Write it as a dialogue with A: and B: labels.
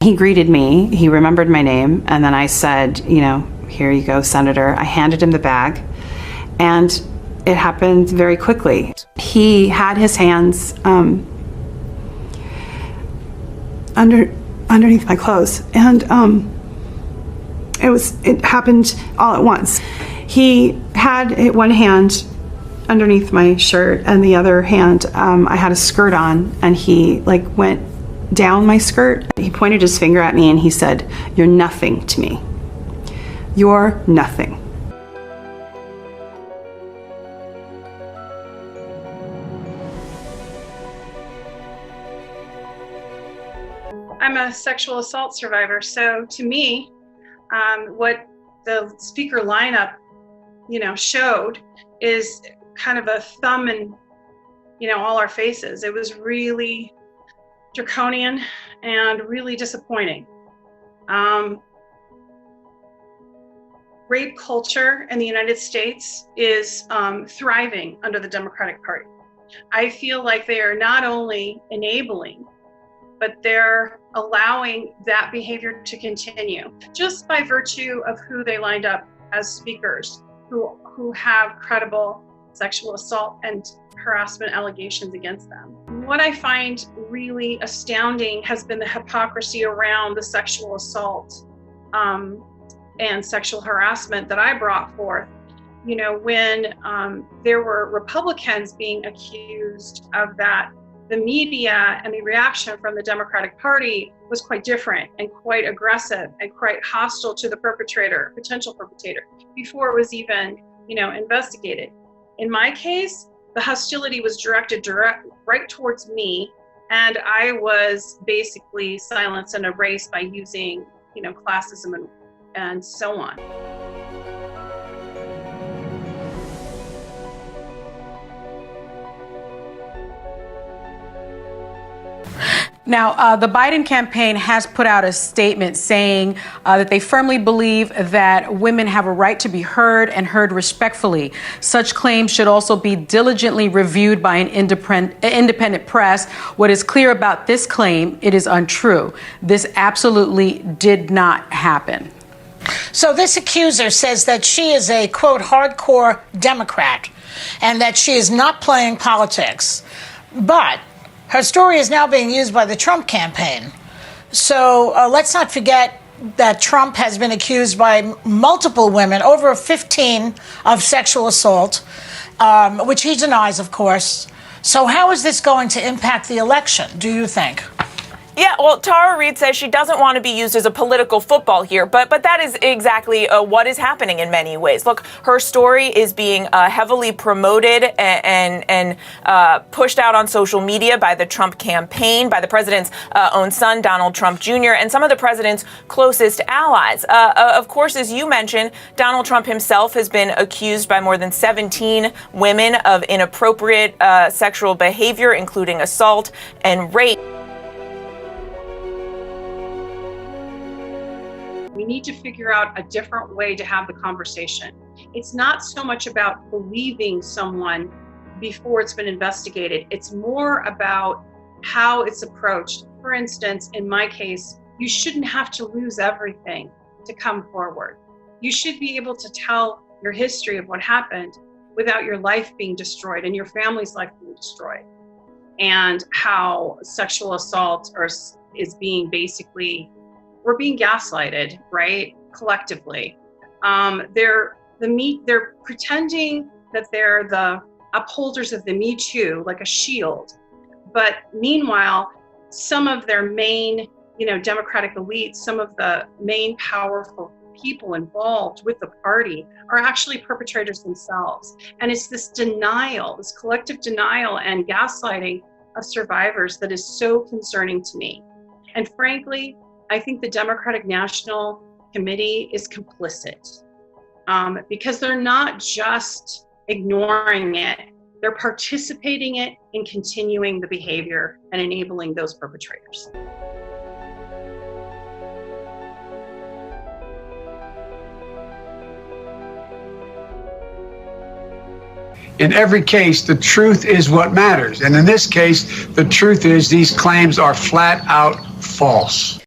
A: He greeted me, he remembered my name, and then I said, here you go, Senator. I handed him the bag, and it happened very quickly. He had his hands underneath my clothes, and it happened all at once. He had one hand underneath my shirt, and the other hand, I had a skirt on, and he went down my skirt. He pointed his finger at me and he said, "You're nothing to me. You're nothing."
B: I'm a sexual assault survivor, so to me, what the speaker lineup, showed is kind of a thumb in, all our faces. It was really draconian and really disappointing. Rape culture in the United States is thriving under the Democratic Party. I feel like they are not only enabling, but they're allowing that behavior to continue just by virtue of who they lined up as speakers who have credible sexual assault and harassment allegations against them. What I find really astounding has been the hypocrisy around the sexual assault and sexual harassment that I brought forth. When there were Republicans being accused of that, the media and the reaction from the Democratic Party was quite different and quite aggressive and quite hostile to the potential perpetrator, before it was even, investigated. In my case, the hostility was directed right towards me, and I was basically silenced and erased by using, classism and so on.
C: Now, the Biden campaign has put out a statement saying that they firmly believe that women have a right to be heard and heard respectfully. Such claims should also be diligently reviewed by an independent press. What is clear about this claim, it is untrue. This absolutely did not happen.
D: So this accuser says that she is a, quote, hardcore Democrat and that she is not playing politics. But her story is now being used by the Trump campaign. So let's not forget that Trump has been accused by multiple women, over 15, of sexual assault, which he denies, of course. So how is this going to impact the election, do you think?
E: Yeah, well, Tara Reade says she doesn't want to be used as a political football here, but that is exactly what is happening in many ways. Look, her story is being heavily promoted and pushed out on social media by the Trump campaign, by the president's own son, Donald Trump Jr., and some of the president's closest allies. Of course, as you mentioned, Donald Trump himself has been accused by more than 17 women of inappropriate sexual behavior, including assault and rape.
B: We need to figure out a different way to have the conversation. It's not so much about believing someone before it's been investigated. It's more about how it's approached. For instance, in my case, you shouldn't have to lose everything to come forward. You should be able to tell your history of what happened without your life being destroyed and your family's life being destroyed. And how sexual assault is being basically, we're being gaslighted, right? Collectively. They're pretending that they're the upholders of the Me Too, like a shield. But meanwhile, some of their main, Democratic elites, some of the main powerful people involved with the party are actually perpetrators themselves. And it's this denial, this collective denial and gaslighting of survivors that is so concerning to me. And frankly, I think the Democratic National Committee is complicit because they're not just ignoring it, they're participating in continuing the behavior and enabling those perpetrators.
F: In every case, the truth is what matters. And in this case, the truth is these claims are flat out false.